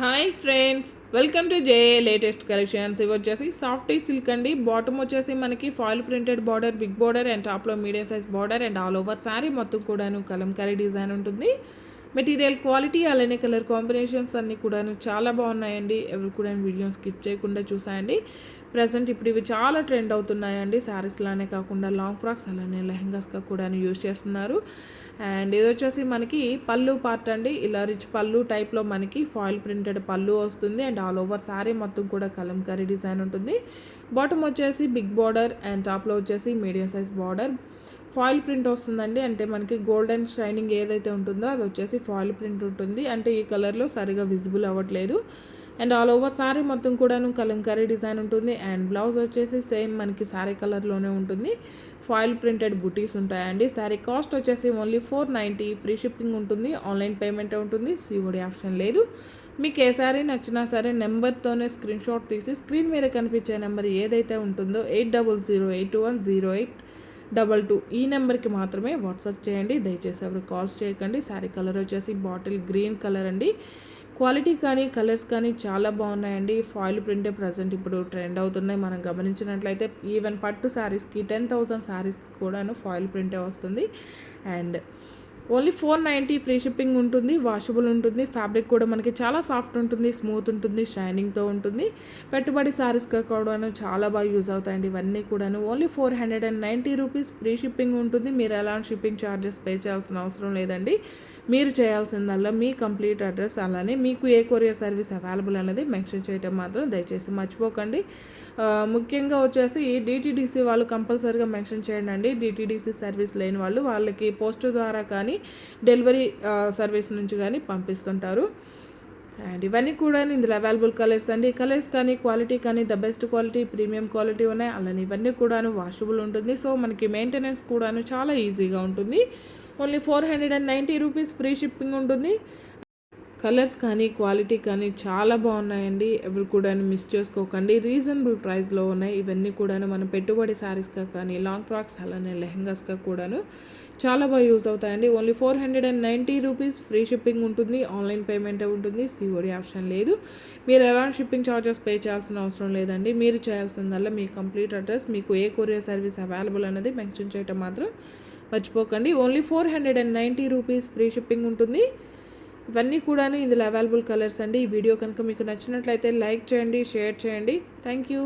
Hi friends, welcome to J latest collections. ఇవి వచ్చేసి softy silk అండి. బాటమ్ వచ్చేసి మనకి foil printed border, big border and టాప్లో medium size border and all over sari మొత్తం కూడాను కలంకారీ డిజైన్ ఉంటుంది. మెటీరియల్ క్వాలిటీ అలానే కలర్ కాంబినేషన్స్ అన్నీ కూడాను చాలా బాగున్నాయండి. ఎవరు కూడా వీడియోని స్కిప్ చేయకుండా చూసాయండి. ప్రజెంట్ ఇప్పుడు ఇవి చాలా ట్రెండ్ అవుతున్నాయండి. శారీస్లానే కాకుండా లాంగ్ ఫ్రాక్స్ అలానే లెహంగాస్గా కూడా యూజ్ చేస్తున్నారు. అండ్ ఇది వచ్చేసి మనకి పళ్ళు పార్ట్ అండి. ఇలా రిచ్ పళ్ళు టైప్లో మనకి ఫాయిల్ ప్రింటెడ్ పళ్ళు వస్తుంది అండ్ ఆల్ ఓవర్ శారీ మొత్తం కూడా కలంకారీ డిజైన్ ఉంటుంది. బాటమ్ వచ్చేసి బిగ్ బార్డర్ అండ్ టాప్లో వచ్చేసి medium size border. Foil print వస్తుందండి. అంటే మనకి గోల్డెన్ షైనింగ్ ఏదైతే ఉంటుందో అది వచ్చేసి ఫాయిల్ ప్రింట్ ఉంటుంది. అంటే ఈ కలర్లో సరిగా విజిబుల్ అవ్వట్లేదు. అండ్ ఆల్ ఓవర్ శారీ మొత్తం కూడాను కలంకారీ డిజైన్ ఉంటుంది. అండ్ బ్లౌజ్ వచ్చేసి సేమ్ మనకి శారీ కలర్లోనే ఉంటుంది. ఫాయిల్ ప్రింటెడ్ బుటీస్ ఉంటాయండి. శారీ కాస్ట్ వచ్చేసి ఓన్లీ 490. ఫ్రీ షిప్పింగ్ ఉంటుంది. ఆన్లైన్ పేమెంట్ ఉంటుంది. సిఓడి ఆప్షన్ లేదు. మీకు ఏ శారీ నచ్చినా సరే నెంబర్తోనే స్క్రీన్ షాట్ తీసి స్క్రీన్ మీద కనిపించే నెంబర్ ఏదైతే ఉంటుందో 8008210822 ఈ నెంబర్కి మాత్రమే వాట్సాప్ చేయండి. దయచేసి ఎవరు కాల్స్ చేయకండి. శారీ కలర్ వచ్చేసి బాటిల్ గ్రీన్ కలర్ అండి. క్వాలిటీ కానీ కలర్స్ కానీ చాలా బాగున్నాయండి. ఫాయిల్ ప్రింటే ప్రజెంట్ ఇప్పుడు ట్రెండ్ అవుతున్నాయి. మనం గమనించినట్లయితే ఈవెన్ పట్టు శారీస్కి 10,000 శారీస్కి కూడాను ఫాయిల్ ప్రింటే వస్తుంది. అండ్ ఓన్లీ 490 ఫ్రీ షిప్పింగ్ ఉంటుంది. వాషబుల్ ఉంటుంది. ఫ్యాబ్రిక్ కూడా మనకి చాలా సాఫ్ట్ ఉంటుంది, స్మూత్ ఉంటుంది, షైనింగ్తో ఉంటుంది. పెట్టుబడి శారీస్గా కూడాను చాలా బాగా యూజ్ అవుతాయండి. ఇవన్నీ కూడాను ఓన్లీ 490 రూపీస్ ఫ్రీ షిప్పింగ్ ఉంటుంది. మీరు ఎలాంటి షిప్పింగ్ ఛార్జెస్ పే చేయాల్సిన అవసరం లేదండి. మీరు చేయాల్సిందల్లా మీ కంప్లీట్ అడ్రస్ అలానే మీకు ఏ కొరియర్ సర్వీస్ అవైలబుల్ అనేది మెన్షన్ చేయడం మాత్రం దయచేసి మర్చిపోకండి. ముఖ్యంగా వచ్చేసి DTDC వాళ్ళు కంపల్సరీగా మెన్షన్ చేయండి అండి. DTDC సర్వీస్ లేని వాళ్ళకి పోస్ట్ ద్వారా కానీ డెలివరీ సర్వీస్ నుంచి కానీ పంపిస్తుంటారు. అండ్ ఇవన్నీ కూడా ఇందులో అవైలబుల్ కలర్స్ అండి. కలర్స్ కానీ క్వాలిటీ కానీ the best quality, premium quality ఉన్నాయి. అలానే ఇవన్నీ కూడాను వాషబుల్ ఉంటుంది. సో మనకి మెయింటెనెన్స్ కూడాను చాలా ఈజీగా ఉంటుంది. ఓన్లీ 490 రూపీస్ ఫ్రీ షిప్పింగ్ ఉంటుంది. కలర్స్ కానీ క్వాలిటీ కానీ చాలా బాగున్నాయండి. ఎవరు కూడా మిస్ చేసుకోకండి. రీజనబుల్ ప్రైస్లో ఉన్నాయి. ఇవన్నీ కూడాను మనం పెట్టుబడి శారీస్గా కానీ లాంగ్ ఫ్రాక్స్ అలానే లెహంగాస్గా కూడాను చాలా బాగా యూజ్ అవుతాయండి. ఓన్లీ 490 రూపీస్ ఫ్రీ షిప్పింగ్ ఉంటుంది. ఆన్లైన్ పేమెంటే ఉంటుంది. సిఓడి ఆప్షన్ లేదు. మీరు ఎలాంటి షిప్పింగ్ ఛార్జెస్ పే చేయాల్సిన అవసరం లేదండి. మీరు చేయాల్సిందల్లా మీ కంప్లీట్ అడ్రస్, మీకు ఏ కొరియర్ సర్వీస్ అవైలబుల్ అనేది మెన్షన్ చేయటం మాత్రం మర్చిపోకండి. ఓన్లీ 490 రూపీస్ ఫ్రీ షిప్పింగ్ ఉంటుంది. ఇవన్నీ కూడా ఇందులో అవైలబుల్ కలర్స్ అండి. ఈ వీడియో కనుక మీకు నచ్చినట్లయితే లైక్ చేయండి, షేర్ చేయండి. Thank you.